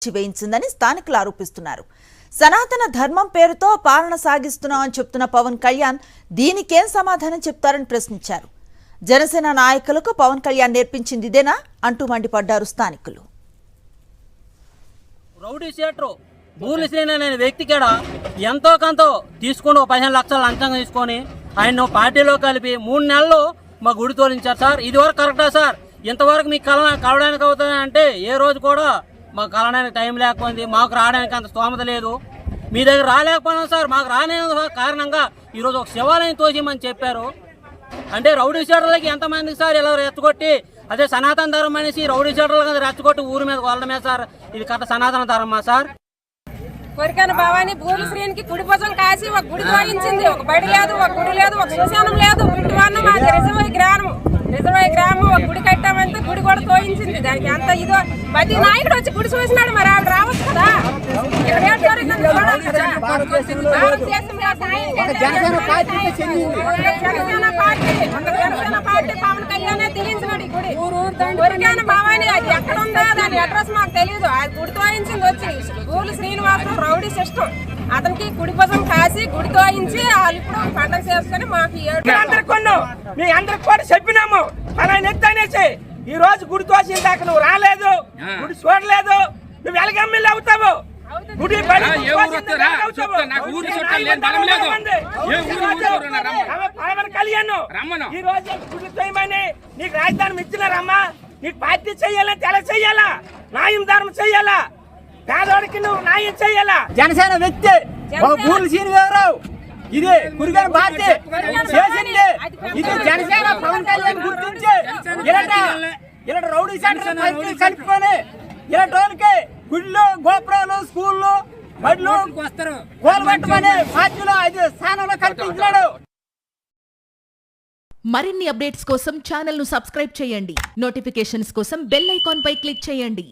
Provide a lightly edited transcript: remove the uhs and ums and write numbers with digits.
కూల్చివేయించిందని స్థానికులు ఆరోపిస్తున్నారు. సనాతన ధర్మం పేరుతో పాలన సాగిస్తున్నామని చెప్తున్న పవన్ కళ్యాణ్ దీనికేం సమాధానం చెప్తారని ప్రశ్నించారు. జనసేన నాయకులకు పవన్ కళ్యాణ్ నేర్పించింది ఇదేనా అంటూ మండిపడ్డారు స్థానికులు. రౌడీ షీటరు బూర్లి శ్రీని అనే వ్యక్తి కూడా ఎంతో కొంత తీసుకుని 15 లక్షలు లంచంగా తీసుకొని ఆయన పార్టీలో కలిపి 3 నెలలు మా గుడి తోలించారు సార్. ఇది వరకు కరెక్టా సార్? ఇంతవరకు మీకు కలవడానికి అవుతుంది అంటే ఏ రోజు కూడా మాకు కలవడానికి టైం లేకపోయింది, మాకు రావడానికి అంత స్తోమత లేదు. మీ దగ్గర రాలేకపోయినాం సార్. మాకు రాని కారణంగా ఈరోజు ఒక శివాలయం తోసిమని చెప్పారు. అంటే రౌడీ షీటర్లకి ఎంతమందికి సార్ ఇలా రెచ్చగొట్టి అదే సనాతన ధర్మం అనేసి రౌడీ షీటర్లు రెచ్చగొట్టి ఊరి మీద వాళ్ళమే సార్. ఇది కథ సనాతన ధర్మమా సార్? కొరికాన భవాని బూర్లి శ్రీనికి కుడి భుజం కాసి ఒక గుడి తోయించింది. ఒక బడి లేదు, ఒక గుడి లేదు, ఒక శ్మశానం లేదు. గుడివాన్న మాది రిజర్వాయర్ గ్రామం ఒక గుడి కట్టామంటే గుడి కూడా తోయించింది. దానికి అంత ఇదో ప్రతి నాయకుడు వచ్చి గుడి చూసినాడు. మరి ఆవిడ రావచ్చు కదా. జనసేన పార్టీ పవన్ కళ్యాణ్ తీయించినాడు ఈ గుడి. కొరికాన భవాని అది ఎక్కడ ఉందో దాని అడ్రస్ మాకు తెలియదు. అది గుడి తోయించింది వచ్చి బూర్లి శ్రీనివాసం రౌడీ సిస్టమ్. అతనికి కుడి భుజం కాసి గుడి తోయించి వాళ్ళు ఇప్పుడు పండగ చేసుకుని మాకు మీ అందరికి కూడా చెప్పినాము అలా నెత్తనేసి. ఈ రోజు గుడి తోసిన దాకా నువ్వు రాలేదు, గుడి చూడలేదు, నువ్వు ఎలాగెమ్మెల్యే అవుతావు? గుడి కళ్యాణ్ ఈ రోజు గుడి తోయమని నీకు రాజధాని ఇచ్చినారమ్మా. నీకు పార్టీ చెయ్యాలా, తెల చెయ్యాలా, న్యాయం ధర్మం చెయ్యాలా, పేదవాడికి నువ్వు న్యాయం చెయ్యాలా. జనసేన వ్యక్తి బూర్లి శ్రీనివాసరావు ఇది కురిగాని పార్టీ చేసింది. ఇది జనసేన పవన్ కళ్యాణ్ గుర్తించి ఇలాంటి రౌడీ సెంటర్ కలుపుకొని ఇలాంటి గుళ్ళు, గోపురాలు, స్కూళ్ళు, బడులు కోలబెట్టమని పార్టీలో 5 స్థానంలో కల్పించాడు. మరిన్ని అప్డేట్స్ కోసం ఛానల్ ను సబ్స్క్రైబ్ చేయండి. నోటిఫికేషన్స్ కోసం బెల్ ఐకాన్ పై క్లిక్ చేయండి.